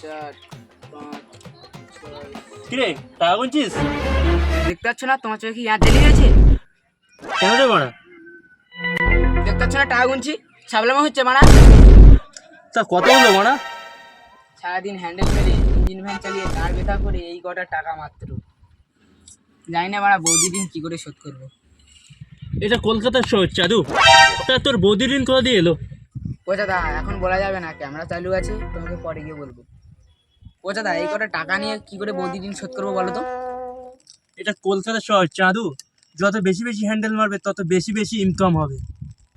চার পাঁচ ছয়। কিরে টাকা গুনছিস? দেখতে পাচ্ছ না তোমার চোখে কি ইয়ার জ্বালিয়ে গেছে? কেন রে মারা? দেখতে পাচ্ছ না টাকা গুনছি? ছাবলামা হচ্ছে মারা। তা কত হলো মারা? সারাদিন হ্যান্ডেল মেরে ইঞ্জিন ভ্যান চালিয়ে তার ব্যথা করে এই কটা টাকা মাত্র। জানি না মারা বৌদি দিন কি করে শোধ করবো। এটা কলকাতার শহর চাঁদু। তা তোর বৌদির ঋণ কোথা দিয়ে এলো? ও দাদা এখন বলা যাবে না, ক্যামেরা চালু আছে, তোমাকে পরে গিয়ে বলবো। ও দাদা এই কটা টাকা নিয়ে কি করে বৌদি ঋণ শোধ করবো বলো তো? এটা কলকাতার শহর চাঁদু। যত বেশি বেশি হ্যান্ডেল মারবে তত বেশি বেশি ইনকাম হবে।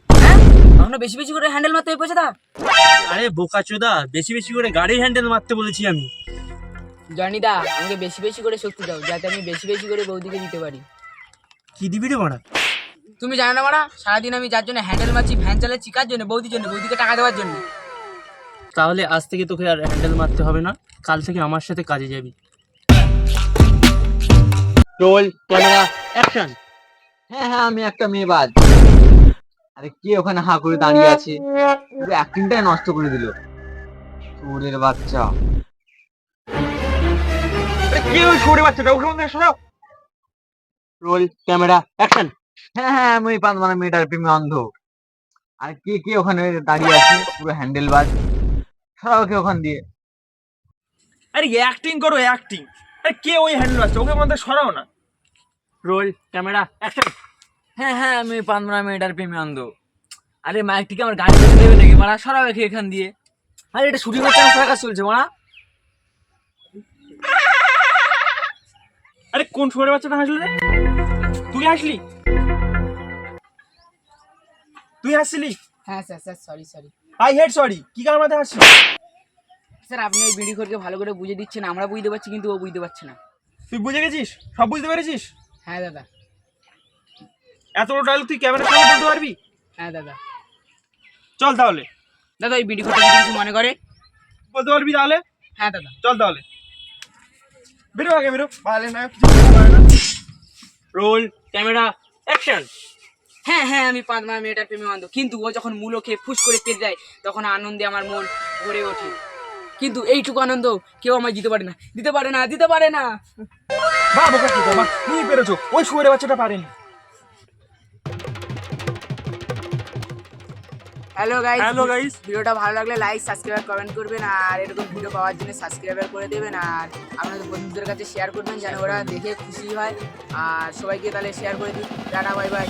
হ্যাঁ এখনো বেশি বেশি করে হ্যান্ডেল মারতে হবে দা? আরে বোকা চোদা, বেশি বেশি করে গাড়ির হ্যান্ডেল মারতে বলেছি আমি। জানি দা আমাকে বেশি বেশি করে শক্তি দাও যাতে আমি বেশি বেশি করে বৌদিকে দিতে পারি। কি দিবি রে মারা? তুমি জানো না মারা সারাদিন আমি যার জন্য হ্যান্ডেল মারছি ভ্যান চালাচ্ছি কার জন্য? বৌদির জন্য, বৌদিকে টাকা দেওয়ার জন্য। তাহলে আজ থেকে তোকে আর হ্যান্ডেল মারতে হবে না, কাল থেকে আমার সাথে কাজে যাবি। Roll camera action. হ্যাঁ হ্যাঁ, আমি একটা মেয়েবাজ। আরে কে ওখানে হাঁ করে দাঁড়িয়ে আছে? পুরো অ্যাক্টিংটাই নষ্ট করে দিল চোরের বাচ্চা। কে ওই সরে বাচ্চাটা? ওকে মধ্যে সরাও। Roll camera action. হ্যাঁ হ্যাঁ, আমি ওই পান মেয়েটার প্রেমে অন্ধ। আর কে কে ওখানে দাঁড়িয়ে আছে পুরো হ্যান্ডেল বাজ? সরাও কে ওখান দিয়ে। আরে অ্যাক্টিং করো অ্যাক্টিং। আরে কে ওই হ্যান্ডেল বাচ্চা? ওকে মধ্যে সরাও না। Roll camera action. হ্যাঁ হ্যাঁ, আমি ওই পানমরা মেয়েটার প্রেমে অন্ধ। আরে মাইকটিকে আমার গাড়ি করে দেবে নাকি মারা? সরাও একে এখান দিয়ে। আরে এটা শুটিং হচ্ছে না, কাজ চলছে মারা। আরে কোন সরে বাচ্চাটা হাসলো রে? তুই হাসলি? তুই হাসছিলি? হ্যাঁ sir sir sorry sorry I head sorry. কি কার মাথায় হাসছিস? স্যার আপনি ওই বিড়ি খোরকে ভালো করে বুঝে দিচ্ছেন, আমরা বুঝতে পারছি কিন্তু ও বুঝতে পারছে না। তুই বুঝে গেছিস? সব বুঝতে পেরেছিস? হ্যাঁ দাদা। এত বড় ডায়লগ তুই ক্যামেরার সামনে বলতে পারবি? হ্যাঁ দাদা। চল তাহলে। দাদা ওই বিড়ি খোরটা যদি কিছু মনে করে? বলতে পারবি তাহলে? হ্যাঁ দাদা। চল তাহলে। বেরো আগে বেরো। পারলে না কিছু বলতে পারে না। Roll camera action. হ্যাঁ হ্যাঁ, আমি পাঁচমা মেয়েটার প্রেমে অন্ধ, কিন্তু ও যখন মূলো খেয়ে ফুস করে পেট যায় তখন আনন্দে আমার মন ভরে ওঠে। কিন্তু এইটুকু আনন্দ কেউ আমায় দিতে পারে না, দিতে পারে না, দিতে পারে না। বা বোকা কি বাবা, তুমি পেরেছো, ওই শুয়োরের বাচ্চাটা পারেনি। Hello guys, hello guys. ভিডিওটা ভালো লাগলে লাইক সাবস্ক্রাইব কমেন্ট করবেন, আর এরকম ভিডিও পাওয়ার জন্য সাবস্ক্রাইবার করে দেবেন, আর আপনাদের বন্ধুদের কাছে শেয়ার করবেন যেন ওরা দেখে খুশি হয়। আর সবাইকে তাহলে শেয়ার করে দিন। Tata bye bye.